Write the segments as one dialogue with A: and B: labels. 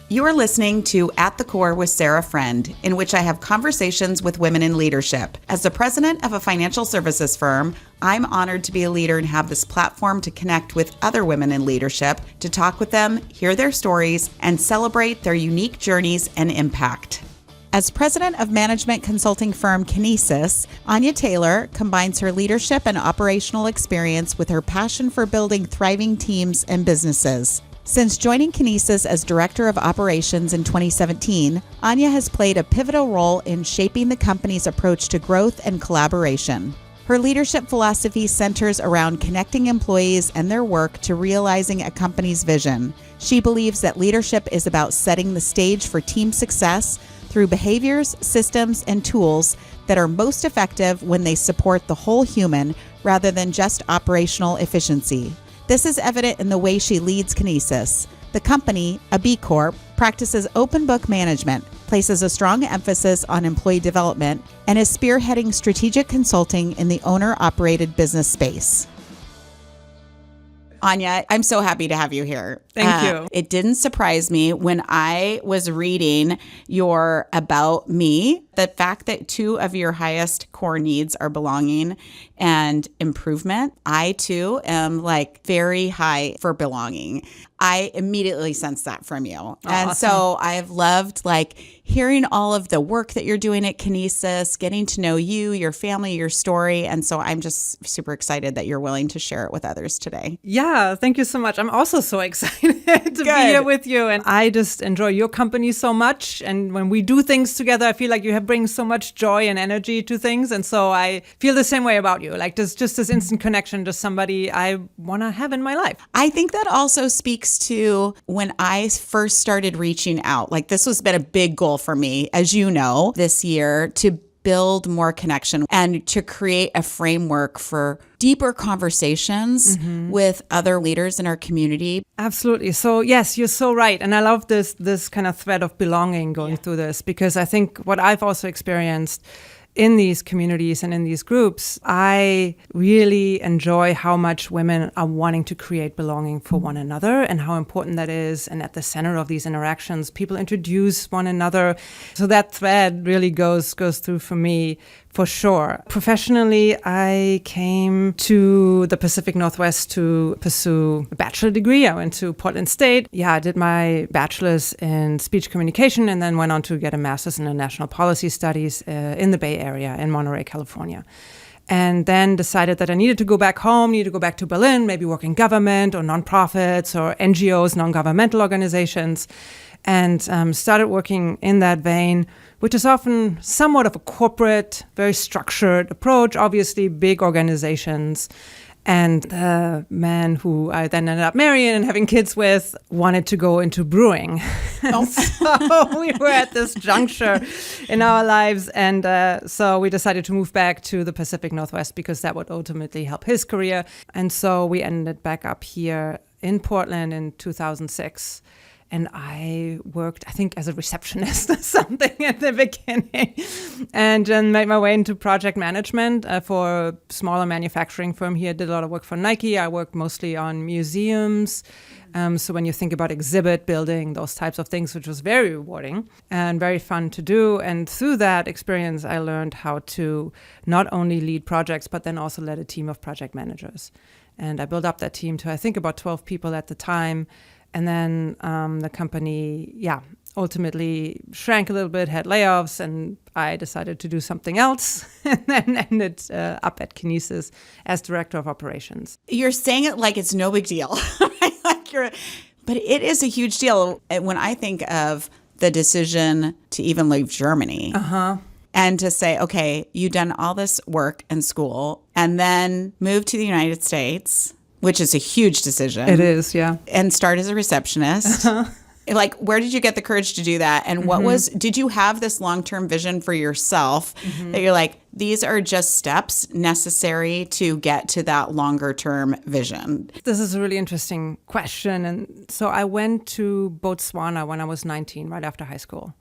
A: You are listening to At the Core with Sarah Friend, in which I have conversations with women in leadership. As the president of a financial services firm, I'm honored to be a leader and have this platform to connect with other women in leadership, to talk with them, hear their stories, and celebrate their unique journeys and impact. As president of management consulting firm Kinesis, Anja Taylor combines her leadership and operational experience with her passion for building thriving teams and businesses. Since joining Kinesis as Director of Operations in 2017, Anja has played a pivotal role in shaping the company's approach to growth and collaboration. Her leadership philosophy centers around connecting employees and their work to realizing a company's vision. She believes that leadership is about setting the stage for team success through behaviors, systems, and tools that are most effective when they support the whole human rather than just operational efficiency. This is evident in the way she leads Kinesis. The company, a B Corp, practices open book management, places a strong emphasis on employee development, and is spearheading strategic consulting in the owner-operated business space. Anja, I'm so happy to have you here.
B: Thank you.
A: It didn't surprise me when I was reading your About Me, the fact that two of your highest core needs are belonging and improvement. I too am very high for belonging. I immediately sense that from you.
B: Awesome.
A: And so I've loved hearing all of the work that you're doing at Kinesis, getting to know you, your family, your story. And so I'm just super excited that you're willing to share it with others today.
B: Yeah, thank you so much. I'm also so excited to be here with you. And I just enjoy your company so much. And when we do things together, I feel like you bring so much joy and energy to things. And so I feel the same way about you. There's just this instant connection to somebody I want to have in my life.
A: I think that also speaks to when I first started reaching out. This has been a big goal for me, as you know, this year, to build more connection and to create a framework for deeper conversations with other leaders in our community.
B: Absolutely. So yes, you're so right. And I love this kind of thread of belonging going through this, because I think what I've also experienced in these communities and in these groups, I really enjoy how much women are wanting to create belonging for one another and how important that is. And at the center of these interactions, people introduce one another. So that thread really goes through for me, for sure. Professionally, I came to the Pacific Northwest to pursue a bachelor degree. I went to Portland State. I did my bachelor's in speech communication and then went on to get a master's in international policy studies in the Bay Area in Monterey, California. And then decided that I needed to go back home, needed to go back to Berlin, maybe work in government or nonprofits or NGOs, non-governmental organizations, and started working in that vein, which is often somewhat of a corporate, very structured approach, obviously big organizations. And the man who I then ended up marrying and having kids with wanted to go into brewing. So we were at this juncture in our lives. And so we decided to move back to the Pacific Northwest because that would ultimately help his career. And so we ended back up here in Portland in 2006. And I worked, I think, as a receptionist or something at the beginning, and then made my way into project management for a smaller manufacturing firm here. Did a lot of work for Nike. I worked mostly on museums. So when you think about exhibit building, those types of things, which was very rewarding and very fun to do. And through that experience, I learned how to not only lead projects, but then also lead a team of project managers. And I built up that team to, I think, about 12 people at the time. And then the company, ultimately shrank a little bit, had layoffs, and I decided to do something else and then ended up at Kinesis as director of operations.
A: You're saying it like it's no big deal, right? But it is a huge deal. When I think of the decision to even leave Germany and to say, okay, you've done all this work in school and then move to the United States, which is a huge decision.
B: It is, yeah.
A: And start as a receptionist. Where did you get the courage to do that? And did you have this long-term vision for yourself that you're like, these are just steps necessary to get to that longer-term vision?
B: This is a really interesting question. And so I went to Botswana when I was 19, right after high school.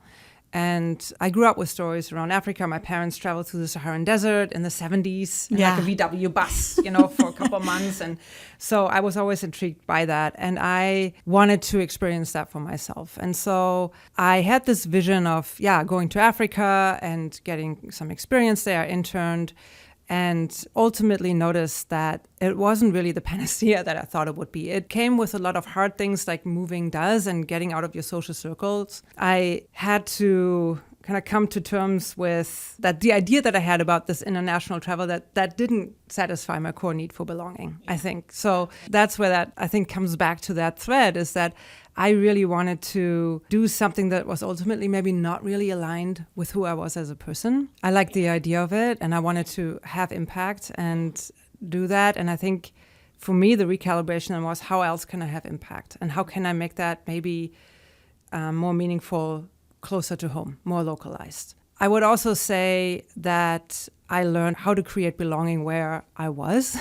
B: And I grew up with stories around Africa. My parents traveled through the Saharan desert in the 70s in like a VW bus, for a couple of months. And so I was always intrigued by that. And I wanted to experience that for myself. And so I had this vision of, going to Africa and getting some experience there. I interned and ultimately noticed that it wasn't really the panacea that I thought it would be. It came with a lot of hard things like moving does and getting out of your social circles. I had to kind of come to terms with that the idea that I had about this international travel that didn't satisfy my core need for belonging, I think. So that's where that, I think, comes back to that thread, is that I really wanted to do something that was ultimately maybe not really aligned with who I was as a person. I liked the idea of it, and I wanted to have impact and do that. And I think for me, the recalibration was, how else can I have impact? And how can I make that maybe more meaningful, closer to home, more localized? I would also say that I learned how to create belonging where I was.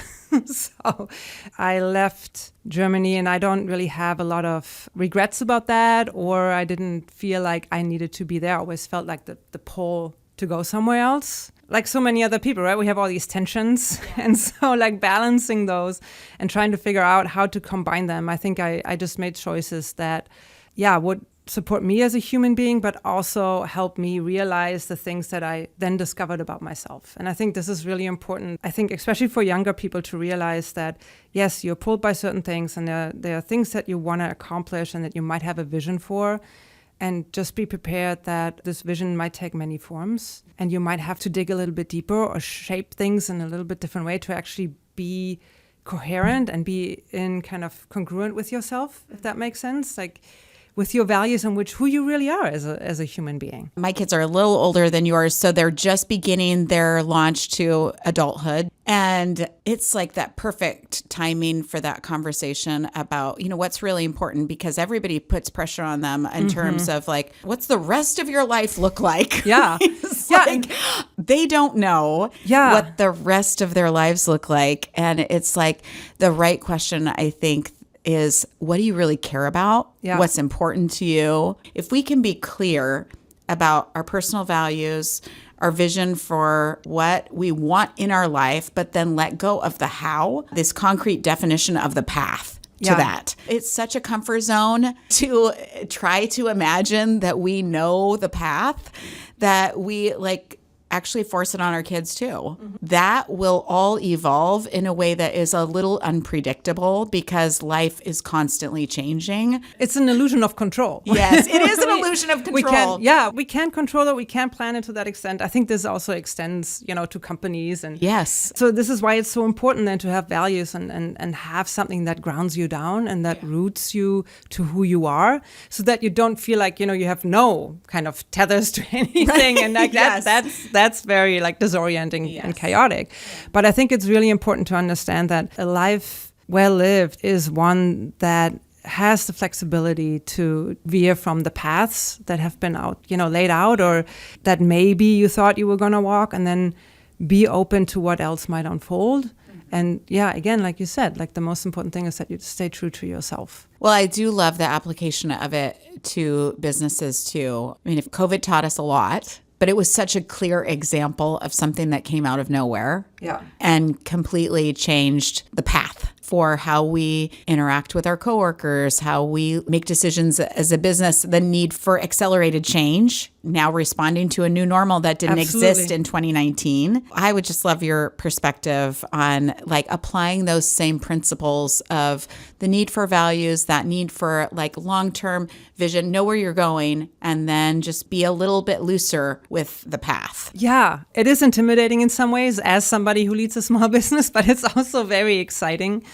B: So I left Germany, and I don't really have a lot of regrets about that, or I didn't feel like I needed to be there. I always felt like the pull to go somewhere else. Like so many other people, right? We have all these tensions. Yeah. And so like balancing those and trying to figure out how to combine them. I think I just made choices that, would support me as a human being, but also help me realize the things that I then discovered about myself. And I think this is really important. I think especially for younger people to realize that, yes, you're pulled by certain things, and there are things that you want to accomplish and that you might have a vision for. And just be prepared that this vision might take many forms, and you might have to dig a little bit deeper or shape things in a little bit different way to actually be coherent and be in kind of congruent with yourself, if that makes sense. Like, with your values and who you really are as a human being.
A: My kids are a little older than yours, so they're just beginning their launch to adulthood. And it's like that perfect timing for that conversation about, what's really important, because everybody puts pressure on them in terms of like, what's the rest of your life look like?
B: Yeah.
A: Like, they don't know what the rest of their lives look like. And it's like the right question, I think, is, what do you really care about? Yeah. What's important to you? If we can be clear about our personal values, our vision for what we want in our life, but then let go of the how, this concrete definition of the path to that. It's such a comfort zone to try to imagine that we know the path, that we actually force it on our kids too. Mm-hmm. That will all evolve in a way that is a little unpredictable, because life is constantly changing.
B: It's an illusion of control.
A: Yes, it is an illusion of control.
B: We can't control it. We can't plan it to that extent. I think this also extends, to companies. And
A: yes.
B: So this is why it's so important then to have values and have something that grounds you down and that roots you to who you are, so that you don't feel like, you have no kind of tethers to anything. Right. And like that's very disorienting and chaotic. Yeah. But I think it's really important to understand that a life well lived is one that has the flexibility to veer from the paths that have been laid out, or that maybe you thought you were going to walk, and then be open to what else might unfold. Mm-hmm. And again, like you said, the most important thing is that you stay true to yourself.
A: Well, I do love the application of it to businesses too. I mean, if COVID taught us a lot, but it was such a clear example of something that came out of nowhere and completely changed the path for how we interact with our coworkers, how we make decisions as a business, the need for accelerated change, now responding to a new normal that didn't exist in 2019. I would just love your perspective on applying those same principles of the need for values, that need for long-term vision, know where you're going, and then just be a little bit looser with the path.
B: Yeah, it is intimidating in some ways as somebody who leads a small business, but it's also very exciting. Yeah.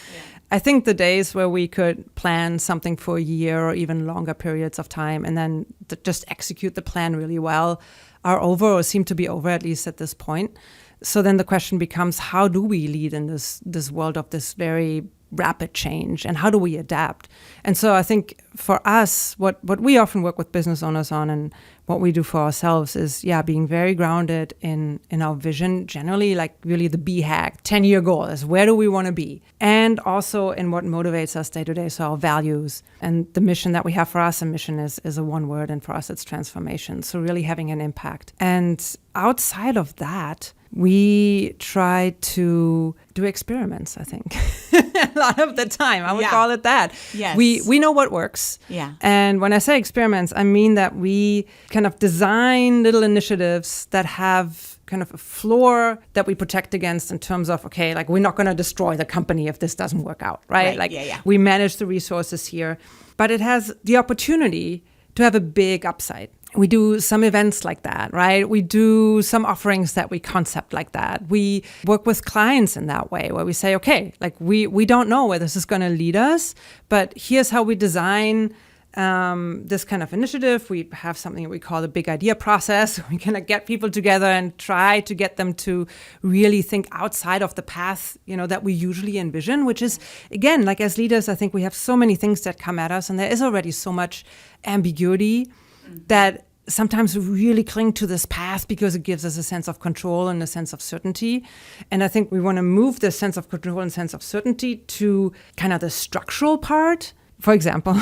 B: I think the days where we could plan something for a year or even longer periods of time and then just execute the plan really well are over, or seem to be over, at least at this point. So then the question becomes, how do we lead in this world of this very rapid change, and how do we adapt? And so I think for us, what we often work with business owners on and what we do for ourselves is, being very grounded in our vision, generally, like really the BHAG 10-year goal is where do we want to be? And also in what motivates us day to day, so our values. And the mission that we have for us, a mission is a one word, and for us it's transformation. So really having an impact. And outside of that, we try to do experiments, I think. A lot of the time, I would call it that.
A: Yes.
B: We know what works.
A: Yeah.
B: And when I say experiments, I mean that we kind of design little initiatives that have kind of a floor that we protect against in terms of, okay, like we're not going to destroy the company if this doesn't work out, right? We manage the resources here. But it has the opportunity to have a big upside. We do some events like that, right? We do some offerings that we concept like that. We work with clients in that way where we say, okay, like we don't know where this is going to lead us, but here's how we design this kind of initiative. We have something that we call the big idea process. We can get people together and try to get them to really think outside of the path, that we usually envision, which is, again, like as leaders, I think we have so many things that come at us, and there is already so much ambiguity that sometimes we really cling to this path because it gives us a sense of control and a sense of certainty. And I think we want to move this sense of control and sense of certainty to kind of the structural part. For example,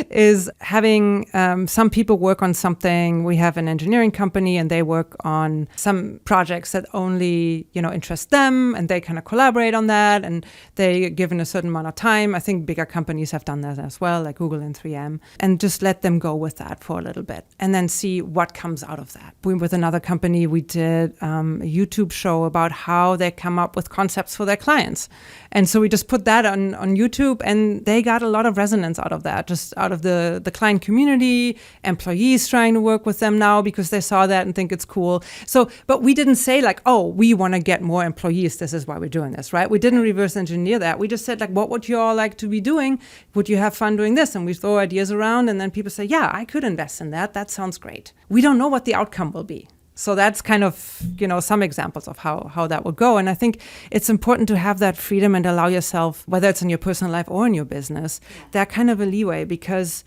B: is having some people work on something. We have an engineering company and they work on some projects that only, interest them, and they kind of collaborate on that, and they given a certain amount of time. I think bigger companies have done that as well, like Google and 3M, and just let them go with that for a little bit and then see what comes out of that. With another company, we did a YouTube show about how they come up with concepts for their clients. And so we just put that on YouTube, and they got a lot of resonance out of that, just out of the client community, employees trying to work with them now because they saw that and think it's cool. So, but we didn't say like, oh, we want to get more employees, this is why we're doing this, right? We didn't reverse engineer that. We just said like, what would you all like to be doing? Would you have fun doing this? And we throw ideas around, and then people say, yeah, I could invest in that. That sounds great. We don't know what the outcome will be. So that's kind of, some examples of how that would go. And I think it's important to have that freedom and allow yourself, whether it's in your personal life or in your business, that kind of a leeway, because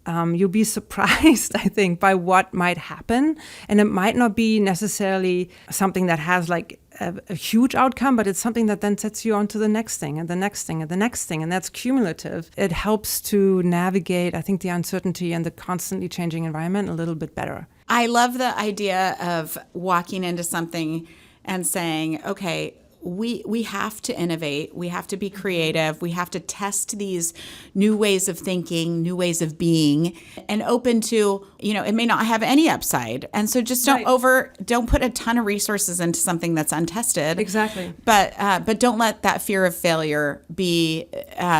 B: you'll be surprised, I think, by what might happen. And it might not be necessarily something that has like a huge outcome, but it's something that then sets you on to the next thing and the next thing and the next thing. And that's cumulative. It helps to navigate, I think, the uncertainty and the constantly changing environment a little bit better.
A: I love the idea of walking into something and saying, okay, we have to innovate, we have to be creative, we have to test these new ways of thinking, new ways of being, and open to, it may not have any upside. And so just don't put a ton of resources into something that's untested.
B: Exactly.
A: But don't let that fear of failure be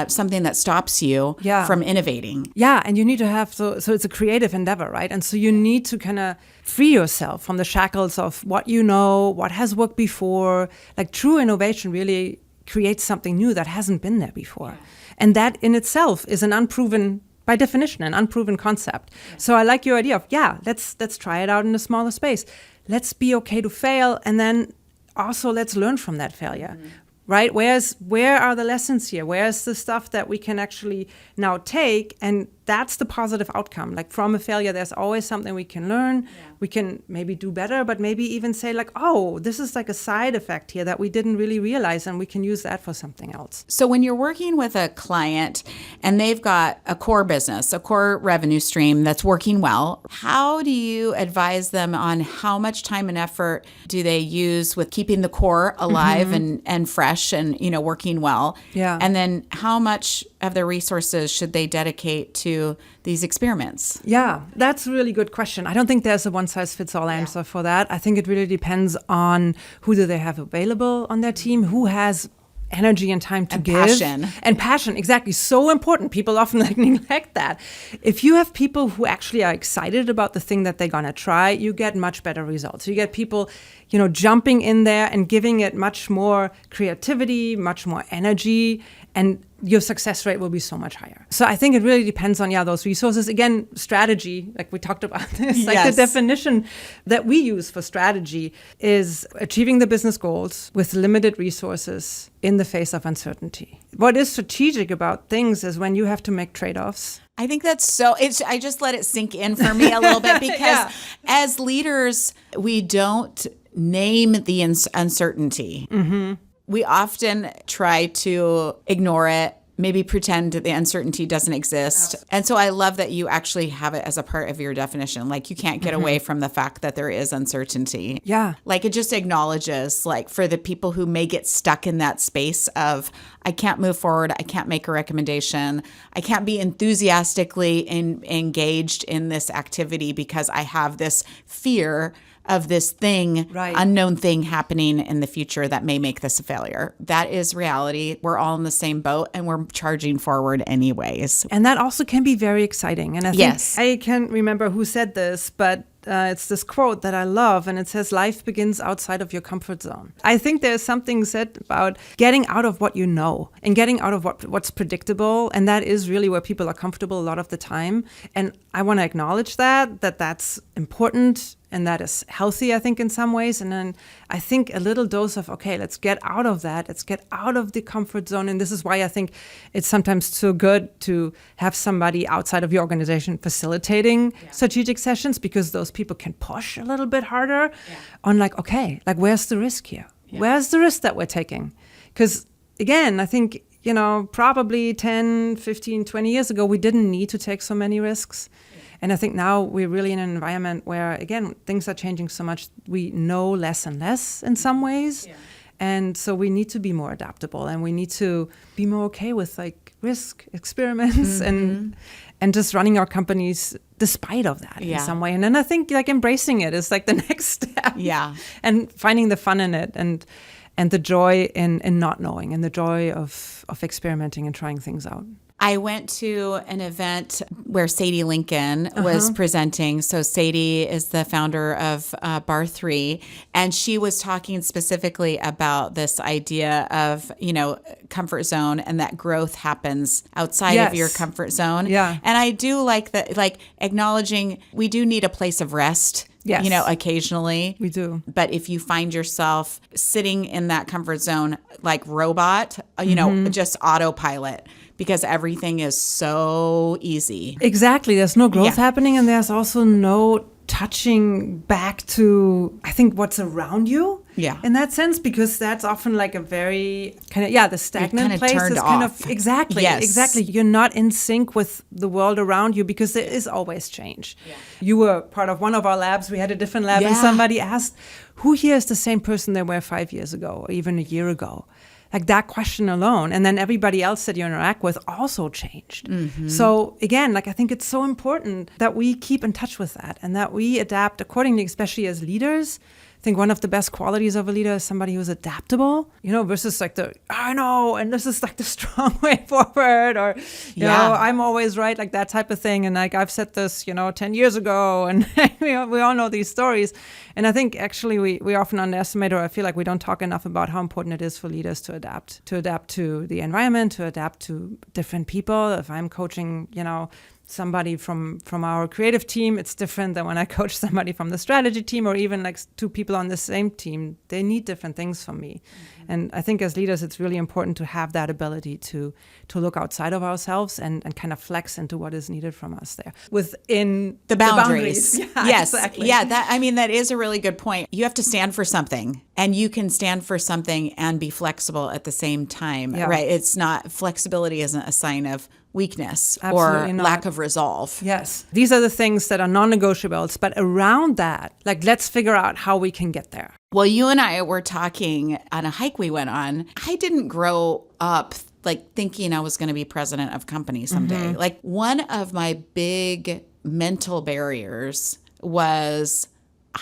A: something that stops you from innovating.
B: Yeah, and you need to have, so it's a creative endeavor, right? And so you need to kind of free yourself from the shackles of what you know, what has worked before. Like true innovation really creates something new that hasn't been there before. And that in itself is by definition, an unproven concept. So I like your idea of, let's try it out in a smaller space. Let's be okay to fail, and then also let's learn from that failure. Mm-hmm. Right? Where are the lessons here? Where's the stuff that we can actually now take? And that's the positive outcome. Like from a failure, there's always something we can learn. Yeah. We can maybe do better, but maybe even say like, oh, this is like a side effect here that we didn't really realize, and we can use that for something else.
A: So when you're working with a client and they've got a core business, a core revenue stream that's working well, how do you advise them on how much time and effort do they use with keeping the core alive and fresh and, working well?
B: Yeah.
A: And then how much of their resources should they dedicate to these experiments?
B: Yeah, that's a really good question. I don't think there's a one-size-fits-all answer for that. I think it really depends on who do they have available on their team, who has energy and time to give. Passion, exactly. So important. People often neglect that. If you have people who actually are excited about the thing that they're going to try, you get much better results. You get people, jumping in there and giving it much more creativity, much more energy. and your success rate will be so much higher. So I think it really depends on, those resources. Again, strategy, like we talked about this, like the definition that we use for strategy is achieving the business goals with limited resources in the face of uncertainty. What is strategic about things is when you have to make trade-offs.
A: I think that's I just let it sink in for me a little bit because as leaders, we don't name the uncertainty. Mm-hmm. We often try to ignore it, maybe pretend the uncertainty doesn't exist. Absolutely. And so I love that you actually have it as a part of your definition. Like you can't get away from the fact that there is uncertainty. Yeah. Like it just acknowledges, like for the people who may get stuck in that space of, I can't move forward, I can't make a recommendation, I can't be enthusiastically engaged in this activity because I have this fear of this thing, unknown thing happening in the future that may make this a failure. That is reality. We're all in the same boat and we're charging forward anyways.
B: And that also can be very exciting. And I think, I can't remember who said this, but it's this quote that I love, and it says, life begins outside of your comfort zone. I think there's something said about getting out of what you know and getting out of what's predictable, and that is really where people are comfortable a lot of the time. And I want to acknowledge that's important, and that is healthy, I think, in some ways. And then I think a little dose of, okay, let's get out of that. Let's get out of the comfort zone. And this is why I think it's sometimes so good to have somebody outside of your organization facilitating strategic sessions, because those people can push a little bit harder on like, okay, like where's the risk here? Yeah. Where's the risk that we're taking? Because again, I think, probably 10, 15, 20 years ago, we didn't need to take so many risks. And I think now we're really in an environment where, again, things are changing so much. We know less and less in some ways. Yeah. And so we need to be more adaptable, and we need to be more okay with like risk experiments and just running our companies despite of that in some way. And then I think like embracing it is like the next step. Yeah. And finding the fun in it and the joy in not knowing, and the joy of experimenting and trying things out.
A: I went to an event where Sadie Lincoln was presenting. So Sadie is the founder of Bar 3, and she was talking specifically about this idea of, comfort zone, and that growth happens outside of your comfort zone. Yeah. And I do like that, like acknowledging we do need a place of rest. Yes. Occasionally.
B: We do.
A: But if you find yourself sitting in that comfort zone like robot, just autopilot, because everything is so easy.
B: Exactly. There's no growth happening, and there's also no touching back to, I think, what's around you. Yeah. In that sense, because that's often like a very kind of, the stagnant place is kind of, exactly. You're not in sync with the world around you, because there is always change. Yeah. You were part of one of our labs. We had a different lab, and somebody asked, who here is the same person they were 5 years ago or even a year ago? Like that question alone. And then everybody else that you interact with also changed. Mm-hmm. So again, like I think it's so important that we keep in touch with that and that we adapt accordingly, especially as leaders. I think one of the best qualities of a leader is somebody who's adaptable, versus like I know, and this is like the strong way forward, or, you know, I'm always right, like that type of thing. And like I've said this, 10 years ago, and we all know these stories. And I think actually we often underestimate, or I feel like we don't talk enough about how important it is for leaders to adapt to the environment, to adapt to different people. If I'm coaching, somebody from our creative team, it's different than when I coach somebody from the strategy team, or even like two people on the same team. They need different things from me. Mm-hmm. And I think as leaders, it's really important to have that ability to look outside of ourselves and kind of flex into what is needed from us there within
A: the boundaries. Yeah, yes. Exactly. Yeah. That is a really good point. You have to stand for something, and you can stand for something and be flexible at the same time, right? It's not, flexibility isn't a sign of weakness or lack of resolve.
B: Yes. These are the things that are non-negotiables, but around that, like, let's figure out how we can get there.
A: Well, you and I were talking on a hike we went on. I didn't grow up like thinking I was going to be president of a company someday. Mm-hmm. Like, one of my big mental barriers was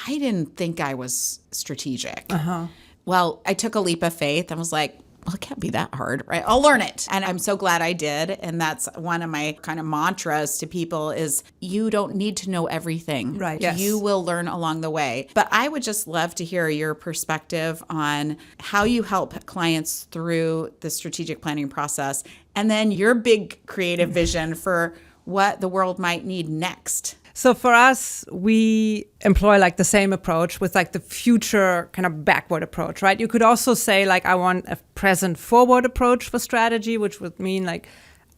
A: I didn't think I was strategic. Uh-huh. Well, I took a leap of faith and was like, well, it can't be that hard, right? I'll learn it. And I'm so glad I did. And that's one of my kind of mantras to people is you don't need to know everything.
B: Right. Yes.
A: You will learn along the way. But I would just love to hear your perspective on how you help clients through the strategic planning process, and then your big creative vision for what the world might need next.
B: So for us, we employ like the same approach with like the future kind of backward approach, right? You could also say like, I want a present forward approach for strategy, which would mean like,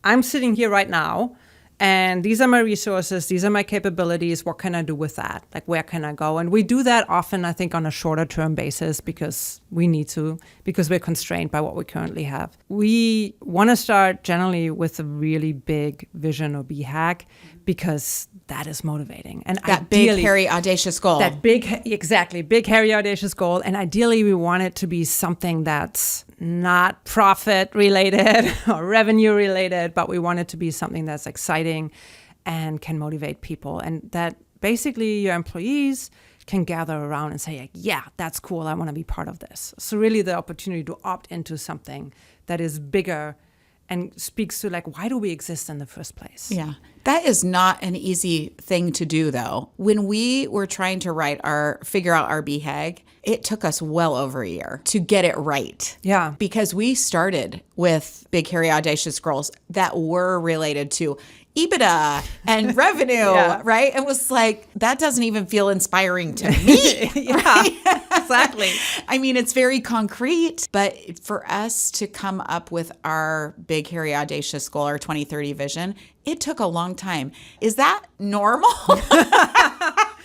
B: I'm sitting here right now and these are my resources, these are my capabilities. What can I do with that? Like, where can I go? And we do that often, I think, on a shorter term basis because we need to, because we're constrained by what we currently have. We want to start generally with a really big vision or BHAG because that is motivating. And
A: that big, hairy, audacious goal.
B: That big, exactly, big, hairy, audacious goal. And ideally, we want it to be something that's not profit related or revenue related, but we want it to be something that's exciting and can motivate people. And that basically your employees can gather around and say, like, yeah, that's cool. I want to be part of this. So really the opportunity to opt into something that is bigger and speaks to like, why do we exist in the first place?
A: Yeah. That is not an easy thing to do, though. When we were trying to figure out our BHAG, it took us well over a year to get it right.
B: Yeah.
A: Because we started with big, hairy, audacious goals that were related to EBITDA and revenue,
B: Yeah.
A: right? It was like, that doesn't even feel inspiring to me.
B: Yeah,
A: right?
B: exactly.
A: I mean, it's very concrete, but for us to come up with our big, hairy, audacious goal, our 2030 vision, it took a long time. Is that normal?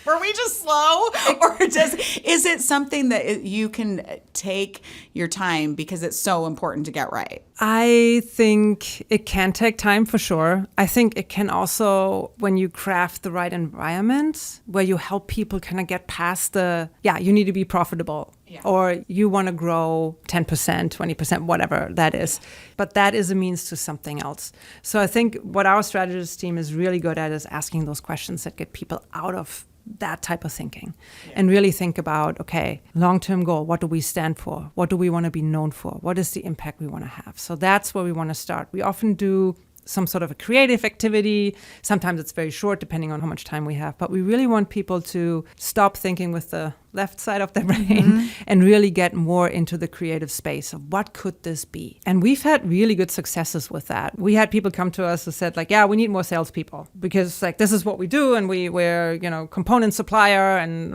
A: Were we just slow? Or is it something that you can take your time because it's so important to get right?
B: I think it can take time for sure. I think it can also, when you craft the right environment where you help people kind of get past you need to be profitable. Yeah. Or you want to grow 10%, 20%, whatever that is. But that is a means to something else. So I think what our strategist team is really good at is asking those questions that get people out of that type of thinking and really think about, okay, long-term goal, what do we stand for? What do we want to be known for? What is the impact we want to have? So that's where we want to start. We often do some sort of a creative activity. Sometimes it's very short, depending on how much time we have. But we really want people to stop thinking with the left side of their brain and really get more into the creative space of what could this be? And we've had really good successes with that. We had people come to us who said like, yeah, we need more salespeople because like this is what we do and we're component supplier and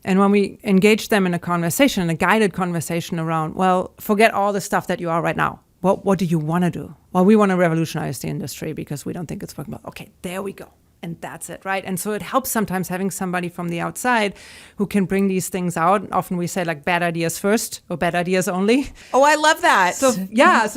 B: when we engage them in a conversation, a guided conversation around, well, forget all the stuff that you are right now. What do you want to do? Well, we want to revolutionize the industry because we don't think it's working well. Okay, there we go. And that's it, right? And so it helps sometimes having somebody from the outside who can bring these things out. Often we say like bad ideas first or bad ideas only.
A: Oh, I love that.
B: So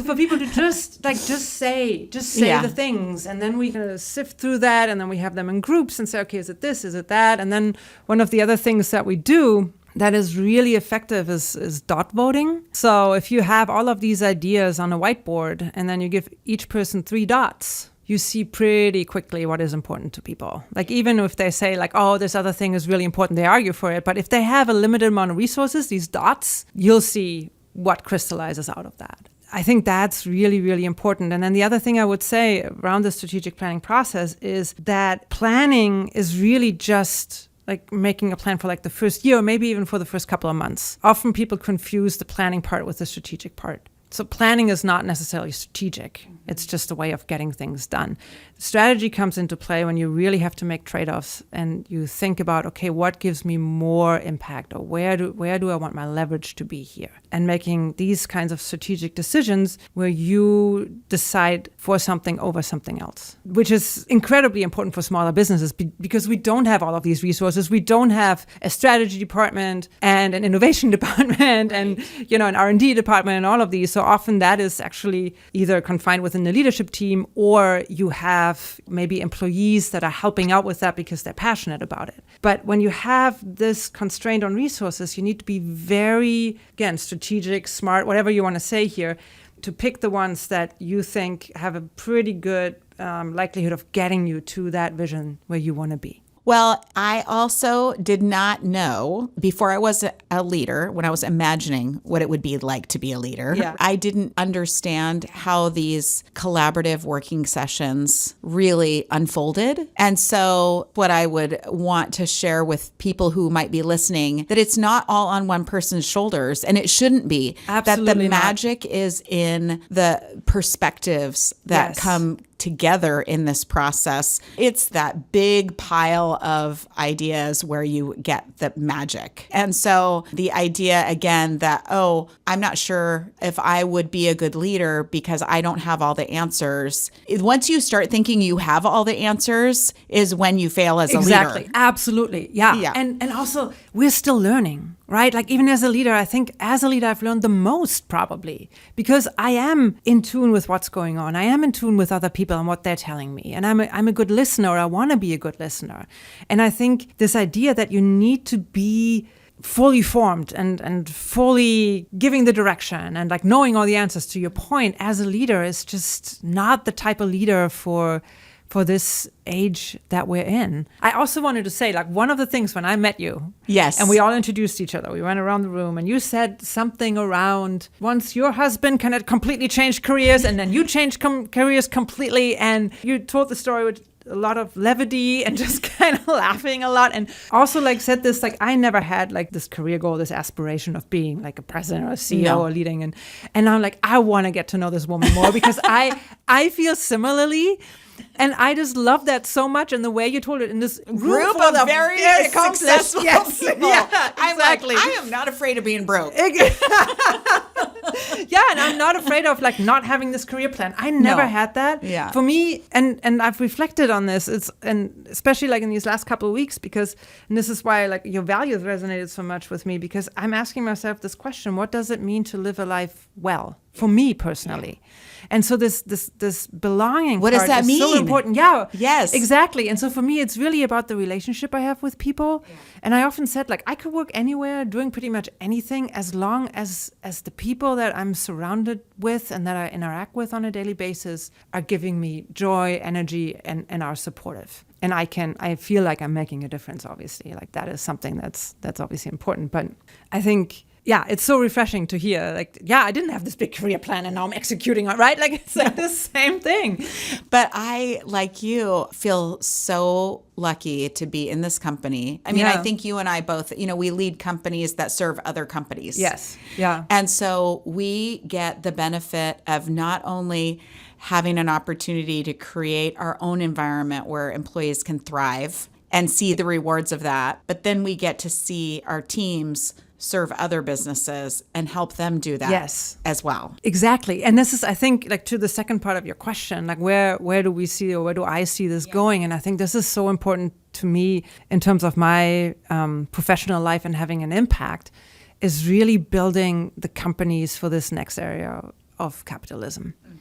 B: for people to just say the things. And then we kind of sift through that and then we have them in groups and say, okay, is it this, is it that? And then one of the other things that we do that is really effective is dot voting. So if you have all of these ideas on a whiteboard and then you give each person 3 dots, you see pretty quickly what is important to people. Like even if they say like, oh, this other thing is really important, they argue for it. But if they have a limited amount of resources, these dots, you'll see what crystallizes out of that. I think that's really, really important. And then the other thing I would say around the strategic planning process is that planning is really just like making a plan for like the first year or maybe even for the first couple of months. Often people confuse the planning part with the strategic part. So planning is not necessarily strategic. It's just a way of getting things done. Strategy comes into play when you really have to make trade-offs and you think about, okay, what gives me more impact or where do I want my leverage to be here? And making these kinds of strategic decisions where you decide for something over something else, which is incredibly important for smaller businesses because we don't have all of these resources. We don't have a strategy department and an innovation department and an R&D department and all of these. So often that is actually either confined within the leadership team or you have maybe employees that are helping out with that because they're passionate about it. But when you have this constraint on resources, you need to be very, again, strategic, smart, whatever you want to say here, to pick the ones that you think have a pretty good likelihood of getting you to that vision where you want to be.
A: Well, I also did not know before I was a leader, when I was imagining what it would be like to be a leader, I didn't understand how these collaborative working sessions really unfolded. And so what I would want to share with people who might be listening, that it's not all on one person's shoulders, and it shouldn't be.
B: Absolutely
A: that the
B: not.
A: magic is in the perspectives that come together in this process. It's that big pile of ideas where you get the magic. And so the idea again that, oh, I'm not sure if I would be a good leader because I don't have all the answers. Once you start thinking you have all the answers is when you fail as a leader.
B: Exactly. Absolutely. Yeah. And also we're still learning, right? Like even as a leader, I think as a leader, I've learned the most probably because I am in tune with what's going on. I am in tune with other people and what they're telling me. And I'm a good listener. Or I want to be a good listener. And I think this idea that you need to be fully formed and fully giving the direction and like knowing all the answers to your point as a leader is just not the type of leader for this age that we're in. I also wanted to say, like, one of the things when I met you,
A: yes,
B: and we all introduced each other, we went around the room and you said something around once your husband kind of completely changed careers and then you changed careers completely, and you told the story with a lot of levity and just kind of laughing a lot, and also like said this, like, I never had like this career goal, this aspiration of being like a president or a CEO or leading, and I'm like, I want to get to know this woman more because I feel similarly. And I just love that so much, and the way you told it in this
A: group of very successful people.
B: Yeah, exactly.
A: I'm like, I am not afraid of being broke.
B: Yeah, and I'm not afraid of like not having this career plan. I never had that.
A: Yeah.
B: For me, and I've reflected on this. And especially like in these last couple of weeks, because and this is why like your values resonated so much with me, because I'm asking myself this question: what does it mean to live a life well for me personally? And so this belonging
A: what
B: part
A: does that
B: is
A: mean?
B: so important. Yeah.
A: Yes.
B: Exactly. And so for me, it's really about the relationship I have with people. Yeah. And I often said, like, I could work anywhere, doing pretty much anything, as long as the people that I'm surrounded with and that I interact with on a daily basis are giving me joy, energy, and are supportive. And I feel like I'm making a difference, obviously. Like that is something that's obviously important. But I think, yeah, it's so refreshing to hear, like, yeah, I didn't have this big career plan and now I'm executing it, right? Like, it's like the same thing.
A: But I, like you, feel so lucky to be in this company. I mean, I think you and I both, we lead companies that serve other companies.
B: Yes. Yeah.
A: And so we get the benefit of not only having an opportunity to create our own environment where employees can thrive and see the rewards of that, but then we get to see our teams serve other businesses and help them do that as well.
B: Exactly. And this is, I think, like to the second part of your question, like where do we see, or where do I see this going? And I think this is so important to me in terms of my professional life and having an impact, is really building the companies for this next area of capitalism. Mm-hmm.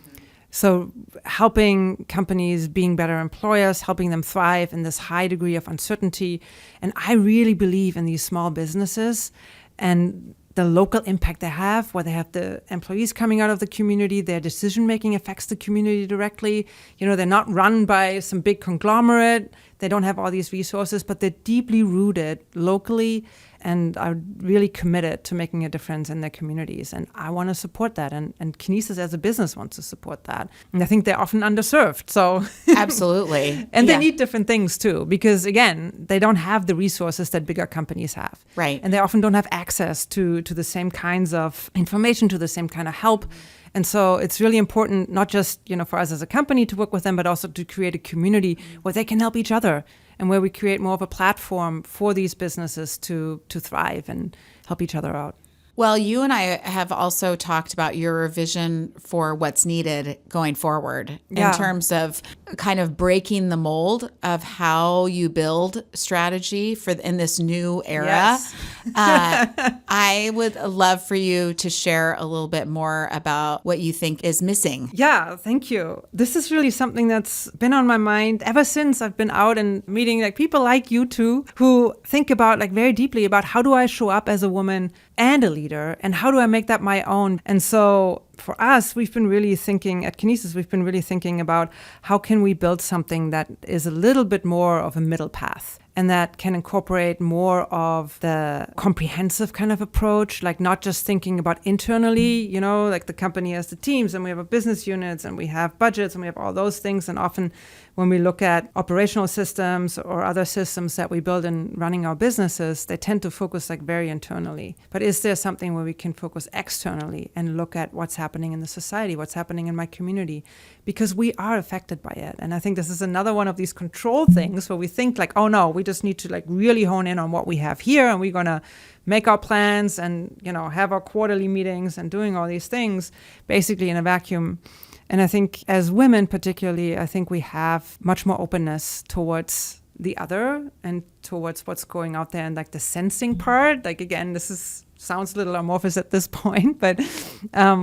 B: So helping companies being better employers, helping them thrive in this high degree of uncertainty. And I really believe in these small businesses and the local impact they have, where they have the employees coming out of the community, their decision-making affects the community directly. They're not run by some big conglomerate. They don't have all these resources, but they're deeply rooted locally and are really committed to making a difference in their communities. And I want to support that. And Kinesis as a business wants to support that. And I think they're often underserved. So
A: absolutely.
B: And they need different things too, because again, they don't have the resources that bigger companies have.
A: Right.
B: And they often don't have access to the same kinds of information, to the same kind of help. And so it's really important, not just, for us as a company to work with them, but also to create a community where they can help each other and where we create more of a platform for these businesses to thrive and help each other out.
A: Well, you and I have also talked about your vision for what's needed going forward in terms of kind of breaking the mold of how you build strategy in this new era.
B: Yes.
A: I would love for you to share a little bit more about what you think is missing.
B: Yeah, thank you. This is really something that's been on my mind ever since I've been out and meeting like people like you two who think about like very deeply about how do I show up as a woman and a leader, and how do I make that my own? And so for us, we've been really thinking at Kinesis, we've been really thinking about how can we build something that is a little bit more of a middle path and that can incorporate more of the comprehensive kind of approach, like not just thinking about internally, like the company has the teams and we have a business units and we have budgets and we have all those things. And often when we look at operational systems or other systems that we build in running our businesses, they tend to focus like very internally. But is there something where we can focus externally and look at what's happening in the society, what's happening in my community? Because we are affected by it. And I think this is another one of these control things where we think like, oh no, we just need to like really hone in on what we have here and we're going to make our plans and, have our quarterly meetings and doing all these things basically in a vacuum. And I think as women particularly, I think we have much more openness towards the other and towards what's going out there and like the sensing part. Like, again, this sounds a little amorphous at this point, but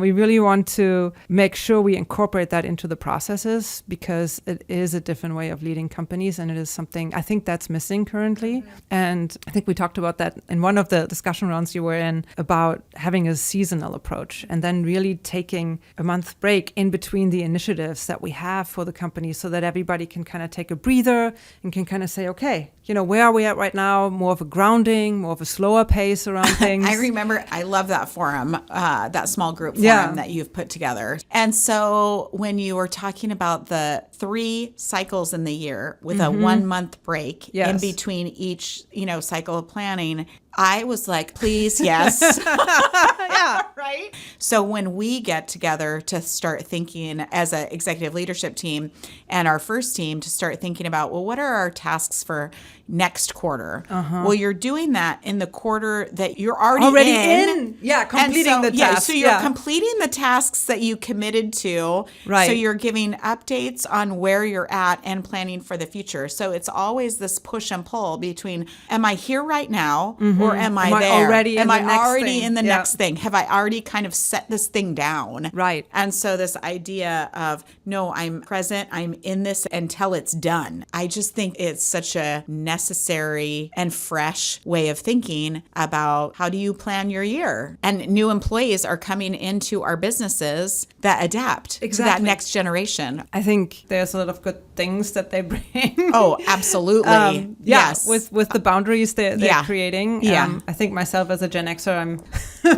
B: we really want to make sure we incorporate that into the processes because it is a different way of leading companies and it is something I think that's missing currently. And I think we talked about that in one of the discussion rounds you were in about having a seasonal approach and then really taking a month break in between the initiatives that we have for the company so that everybody can kind of take a breather and can kind of say, okay, where are we at right now? More of a grounding, more of a slower pace around things.
A: I remember, I love that forum, that small group forum that you've put together. And so when you were talking about the 3 cycles in the year with a 1 month break in between each, cycle of planning, I was like, please, yes. Yeah. Right? So when we get together to start thinking as an executive leadership team and our first team to start thinking about, well, what are our tasks for next quarter? Well, you're doing that in the quarter that you're already in.
B: Yeah, completing the tasks.
A: So you're completing the tasks that you committed to. Right. So you're giving updates on where you're at and planning for the future. So it's always this push and pull between, am I here right now? Or am I there? Am I already in the next thing? Have I already kind of set this thing down?
B: Right.
A: And so this idea of, no, I'm present, I'm in this until it's done. I just think it's such a necessary and fresh way of thinking about how do you plan your year? And new employees are coming into our businesses that adapt to that next generation.
B: I think there's a lot of good things that they bring.
A: Oh, absolutely. Yes.
B: With the boundaries they're creating. I think myself as a Gen Xer, I'm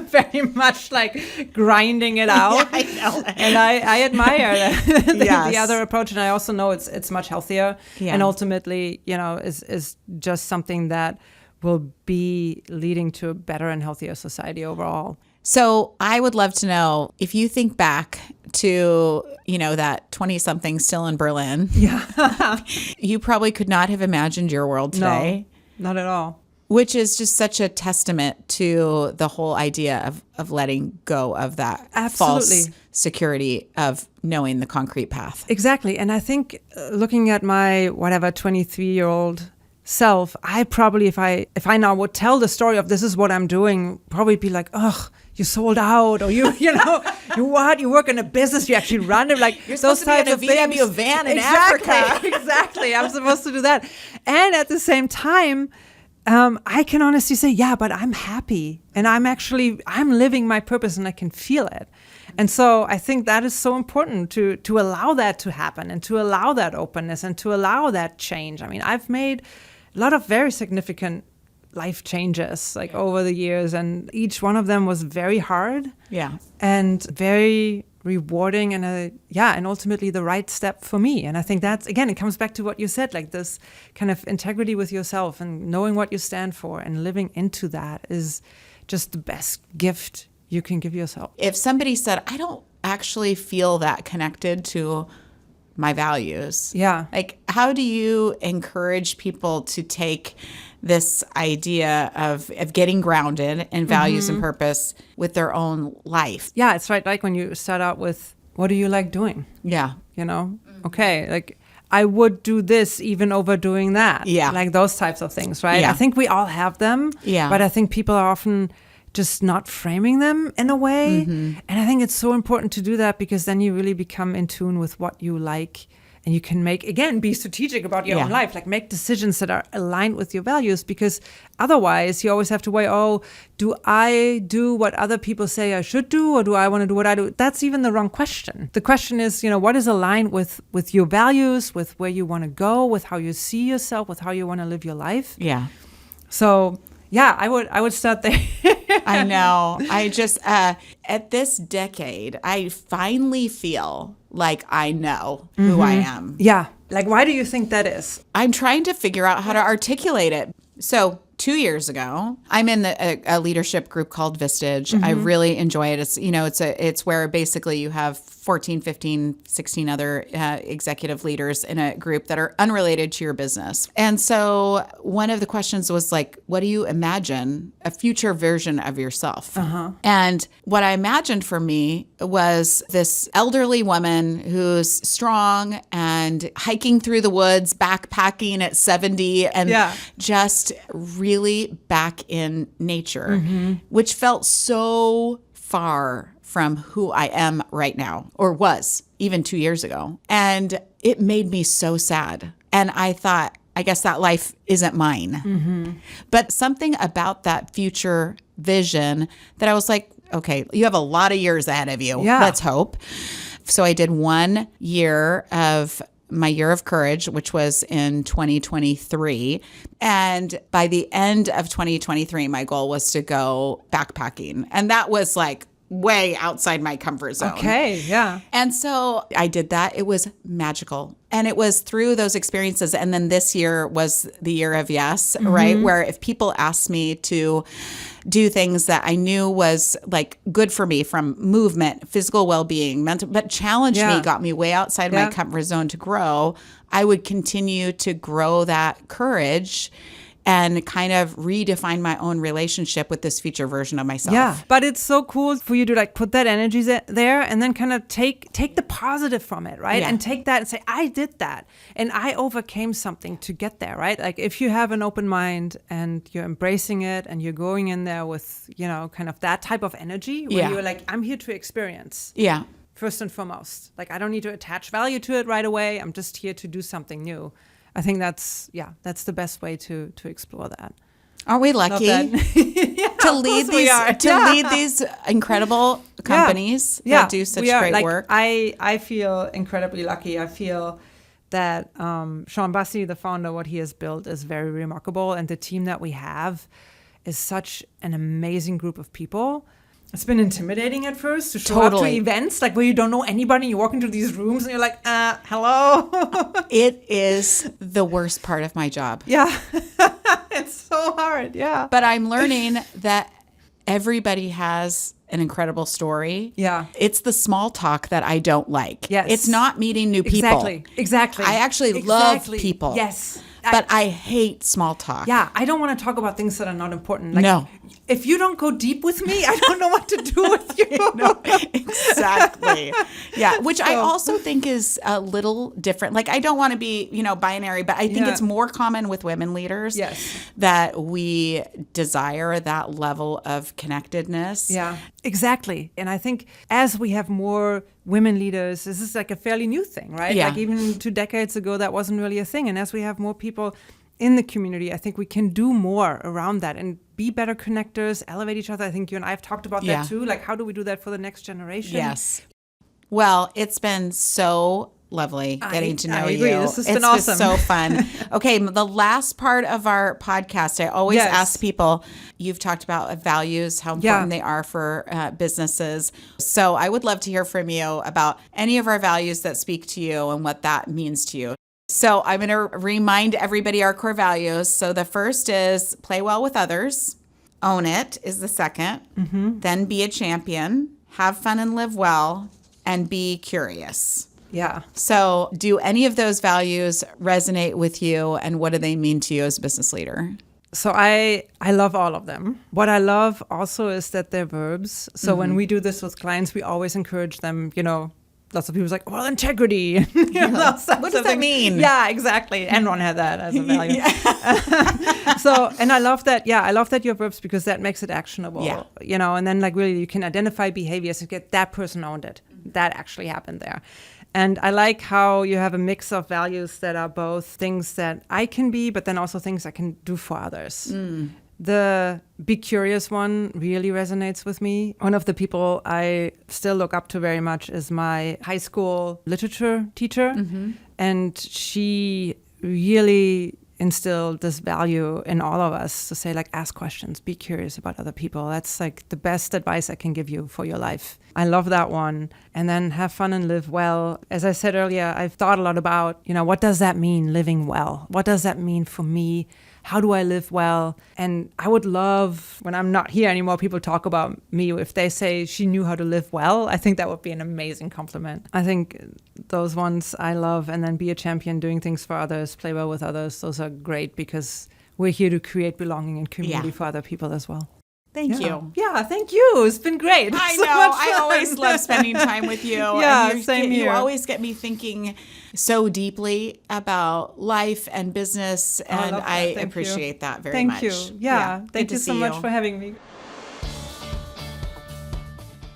B: very much like grinding it out.
A: I know.
B: And I admire the other approach. And I also know it's much healthier. And ultimately, is just something that will be leading to a better and healthier society overall.
A: So I would love to know if you think back to, that 20-something still in Berlin.
B: Yeah.
A: You probably could not have imagined your world today.
B: No, not at all.
A: Which is just such a testament to the whole idea of letting go of that false security of knowing the concrete path.
B: Exactly. And I think looking at my 23-year-old self, I probably, if I now would tell the story of this is what I'm doing, probably be like, ugh, you sold out, or you what? You work in a business, you actually run it, like
A: you're
B: those types of things.
A: VW van in Africa.
B: Exactly. I'm supposed to do that. And at the same time, I can honestly say, but I'm happy and I'm living my purpose and I can feel it. And so I think that is so important to allow that to happen and to allow that openness and to allow that change. I mean, I've made a lot of very significant life changes over the years, and each one of them was very hard and very rewarding and ultimately the right step for me. And I think that's, again, it comes back to what you said, like this kind of integrity with yourself and knowing what you stand for and living into that is just the best gift you can give yourself.
A: If somebody said, I don't actually feel that connected to my values.
B: Yeah.
A: Like, how do you encourage people to take this idea of getting grounded in values and purpose with their own life?
B: Yeah, it's right. Like when you start out with, what do you like doing?
A: Yeah.
B: Okay, like I would do this even over doing that.
A: Yeah.
B: Like those types of things, right?
A: Yeah.
B: I think we all have them.
A: Yeah.
B: But I think people are often just not framing them in a way. And I think it's so important to do that because then you really become in tune with what you like And you can be strategic about your own life, like make decisions that are aligned with your values, because otherwise you always have to weigh, do I do what other people say I should do, or do I want to do what I do? That's even the wrong question. The question is, what is aligned with your values, with where you want to go, with how you see yourself, with how you want to live your life.
A: Yeah.
B: So I would start there.
A: I know. I just, at this decade, I finally feel like I know who I am.
B: Yeah. Like, why do you think that is?
A: I'm trying to figure out how to articulate it. So 2 years ago, I'm in a leadership group called Vistage. I really enjoy it. It's, it's where basically you have 14, 15, 16 other executive leaders in a group that are unrelated to your business. And so one of the questions was like, what do you imagine a future version of yourself? And what I imagined for me was this elderly woman who's strong and hiking through the woods, backpacking at 70, and just really back in nature, which felt so far from who I am right now, or was even 2 years ago. And it made me so sad. And I thought, I guess that life isn't mine. But something about that future vision that I was like, okay, you have a lot of years ahead of you.
B: Yeah.
A: Let's hope. So I did 1 year of my year of courage, which was in 2023. And by the end of 2023, my goal was to go backpacking. And that was like way outside my comfort zone.
B: Okay, yeah.
A: And so I did that. It was magical. And it was through those experiences. And then this year was the year of yes, right? Where if people asked me to do things that I knew was like good for me, from movement, physical well-being, mental, but challenged me, got me way outside my comfort zone to grow, I would continue to grow that courage and kind of redefine my own relationship with this future version of myself.
B: Yeah, but it's so cool for you to like put that energy there and then kind of take the positive from it, right?
A: Yeah.
B: And take that and say, I did that and I overcame something to get there, right? Like if you have an open mind and you're embracing it and you're going in there with, kind of that type of energy where you're like, I'm here to experience.
A: Yeah.
B: First and foremost. Like I don't need to attach value to it right away. I'm just here to do something new. I think that's the best way to explore that.
A: Aren't we lucky to lead these incredible companies that do such great work?
B: I feel incredibly lucky. I feel that Sean Bussey, the founder, what he has built is very remarkable, and the team that we have is such an amazing group of people. It's been intimidating at first to show up to events like where you don't know anybody. You walk into these rooms and you're like, hello.
A: It is the worst part of my job.
B: Yeah. It's so hard. Yeah.
A: But I'm learning that everybody has an incredible story.
B: Yeah.
A: It's the small talk that I don't like.
B: Yes.
A: It's not meeting new people.
B: Exactly.
A: I actually love people.
B: Yes.
A: But I hate small talk.
B: Yeah, I don't want to talk about things that are not important. Like,
A: no.
B: If you don't go deep with me, I don't know what to do with you.
A: No, exactly. Yeah, which I also think is a little different. Like, I don't want to be, binary, but I think it's more common with women leaders that we desire that level of connectedness.
B: Yeah, exactly. And I think as we have more women leaders, this is like a fairly new thing, right?
A: Yeah.
B: Like even 2 decades ago, that wasn't really a thing. And as we have more people in the community, I think we can do more around that and be better connectors, elevate each other. I think you and I have talked about that too. Like, how do we do that for the next generation?
A: Yes. Well, it's been so lovely getting to know you.
B: This has been awesome.
A: It's so fun. Okay, the last part of our podcast, I always ask people, you've talked about values, how important they are for businesses. So I would love to hear from you about any of our values that speak to you and what that means to you. So I'm going to remind everybody our core values. So the first is play well with others. Own it is the second. Then be a champion. Have fun and live well. And be curious.
B: Yeah.
A: So do any of those values resonate with you, and what do they mean to you as a business leader?
B: So I love all of them. What I love also is that they're verbs. So when we do this with clients, we always encourage them, lots of people are like, well, integrity.
A: What does that mean?
B: Yeah, exactly. Enron had that as a value. So, and I love that. Yeah, I love that you're verbs because that makes it actionable.
A: Yeah.
B: And then like really you can identify behaviors and get that person owned it. That actually happened there. And I like how you have a mix of values that are both things that I can be, but then also things I can do for others. The be curious one really resonates with me. One of the people I still look up to very much is my high school literature teacher. And she really instilled this value in all of us to say, like, ask questions, be curious about other people. That's like the best advice I can give you for your life. I love that one. And then have fun and live well. As I said earlier, I've thought a lot about, what does that mean, living well? What does that mean for me? How do I live well? And I would love, when I'm not here anymore, people talk about me. If they say she knew how to live well, I think that would be an amazing compliment. I think those ones I love. And then be a champion, doing things for others, play well with others. Those are great because we're here to create belonging and community for other people as well.
A: Thank you.
B: Yeah, thank you. It's been great.
A: I know. I always love spending time with you.
B: Same here.
A: You always get me thinking so deeply about life and business, and I appreciate that very much.
B: Thank you. Yeah. Thank you so much for having me.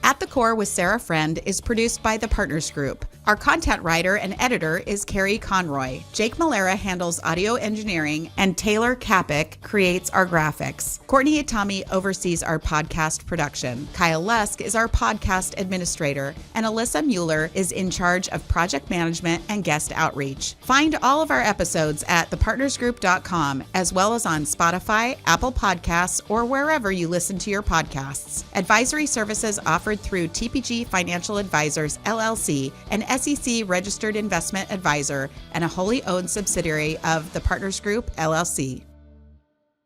A: At the Core with Sarah Friend is produced by the Partners Group. Our content writer and editor is Carrie Conroy. Jake Malera handles audio engineering, and Taylor Kapik creates our graphics. Courtney Itami oversees our podcast production. Kyle Lusk is our podcast administrator, and Alyssa Mueller is in charge of project management and guest outreach. Find all of our episodes at thepartnersgroup.com, as well as on Spotify, Apple Podcasts, or wherever you listen to your podcasts. Advisory services offered through TPG Financial Advisors, LLC, an SEC registered investment advisor and a wholly owned subsidiary of the Partners Group, LLC.